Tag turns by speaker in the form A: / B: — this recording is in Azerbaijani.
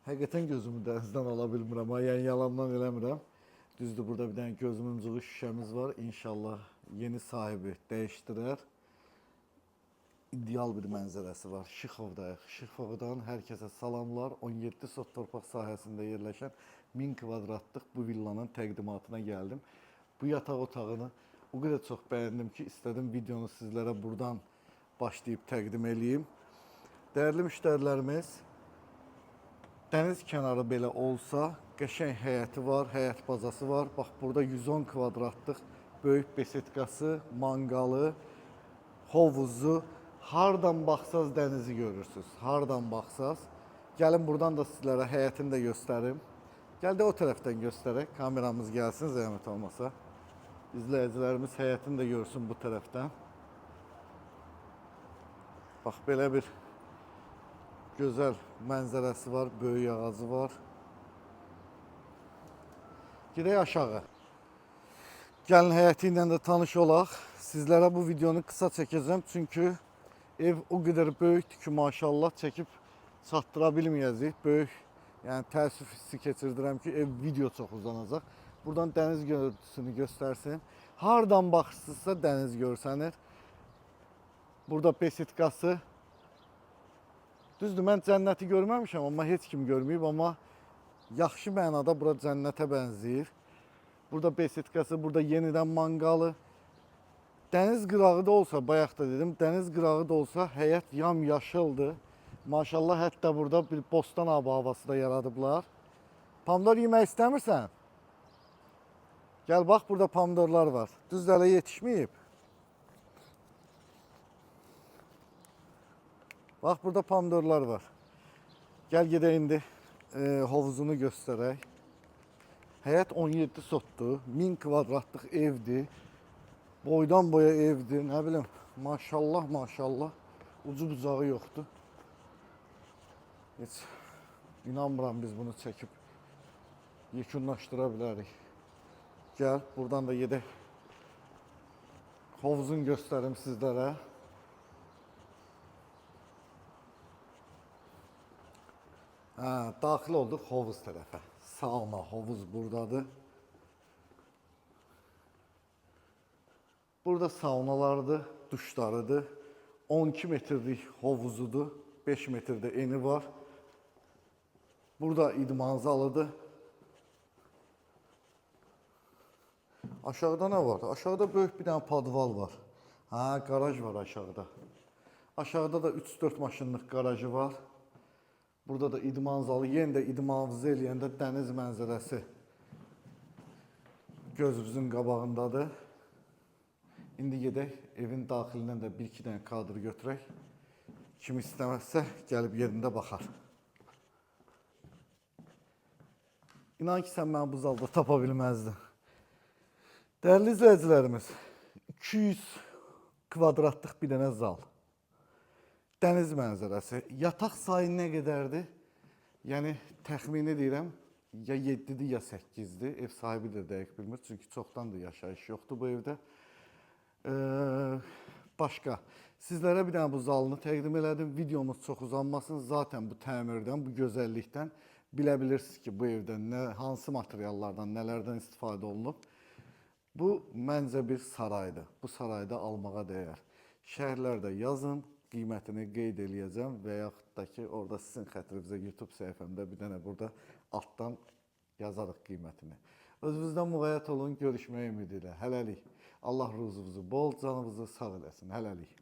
A: Həqiqətən gözümü dənizdən ala bilmirəm. Yəni yalandan eləmirəm. Düzdür, burada bir dənə gözümün cığı şüşəmiz var. İnşallah yeni sahibi dəyişdirər. İdeal bir mənzərəsi var. Şıxovdayıq. Şıxovdan hər kəsə salamlar. 17 sot torpaq sahəsində yerləşən 1000 kvadratlıq bu villanın təqdimatına gəldim. Bu yataq otağını o qədər çox bəyəndim ki, istədim videonu sizlərə buradan başlayıb təqdim eləyim. Dəyərli müştərilərimiz, dəniz kənarı belə olsa, qəşəng həyəti var, həyət bazası var. Bax, burada 110 kvadratlıq böyük besetkası, manqalı, hovuzu. Hardan baxsaz dənizi görürsünüz, hardan baxsaz. Gəlin buradan da sizlərə həyətini də göstərim. Gəl də o tərəfdən göstərək, kameramız gəlsin, zəhmət olmasa. İzləyicilərimiz həyətini də görsün bu tərəfdən. Bax, belə bir gözəl mənzərəsi var, böyük ağacı var. Gedək aşağı. Gəlin həyəti ilə də tanış olaq. Sizlərə bu videonu qısa çəkəcəm, çünki ev o qədər böyükdür ki, maşallah çəkib çatdıra bilməyəcəyik. Böyük, yəni təəssüf hissi keçirdirəm ki, ev video çox uzanacaq. Buradan dəniz görüntüsünü göstərsin. Hardan baxırsınızsa dəniz görsənir. Burada besetkası. Düzdür, mən cənnəti görməmişəm, amma heç kim görməyib, amma yaxşı mənada bura cənnətə bənzəyir. Burada besetkası, burada yenidən manqalı. Dəniz qırağı da olsa, bayaq da dedim, dəniz qırağı da olsa həyət yamyaşıldır. Maşallah, hətta burada bir bostan havası da yaradıblar. Pomidor yemək istəmirsən? Gəl, bax, burada pomidorlar var. Düz hələ yetişməyib. Bax, burada pomidorlar var. Gəl, gedək indi hovuzunu göstərək. Həyət 17 sotdur, 1000 kvadratlıq evdir. Boydan boya evdir, nə bilim, maşallah, maşallah, ucu bucağı yoxdur. Heç inanmıram biz bunu çəkib yekunlaşdıra bilərik. Gəl, buradan da gedək. Hovuzunu göstərim sizlərə. Daxil olduq hovuz tərəfə. Sauna, hovuz buradadır. Burada saunalardır, duşlarıdır. 12 metrlik hovuzudur. 5 metrdə eni var. Burada idman zalıdır. Aşağıda nə var? Aşağıda böyük bir dənə padval var. Qaraj var aşağıda. Aşağıda da 3-4 maşınlıq qarajı var. Burada da idman zalı. Yenə də idmanınızı eləyəndə dəniz mənzərəsi gözünüzün qabağındadır. İndi gedək, evin daxilindən də 1-2 dənə kadr götürək. Kim istəməzsə, gəlib yerində baxar. İnan ki, sən məni bu zalda tapa bilməzdin. Dəyərli izləyicilərimiz, 200 kvadratlıq bir dənə zal. Dəniz mənzərəsi. Yataq sayı nə qədərdir? Yəni, təxmini deyirəm, ya 7-dir, ya 8-dir. Ev sahibi də dəqiq bilmir, çünki çoxdandır yaşayış yoxdur bu evdə. Başqa, sizlərə bir dənə bu zalını təqdim elədim. Videomuz çox uzanmasın. Zaten bu təmirdən, bu gözəllikdən bilə bilirsiniz ki, bu evdə hansı materiallardan, nələrdən istifadə olunub. Bu, məncə bir saraydır. Bu sarayda almağa dəyər. Şəhərlərdə yazın, qiymətini qeyd eləyəcəm və yaxud da ki, orada sizin xətrinizə YouTube səhifəmdə bir dənə burada altdan yazarıq qiymətini. Özünüzdən müğayət olun, görüşməyə ümidi ilə. Hələlik. Allah ruzunuzu bol, canınızı sağ eləsin. Hələlik.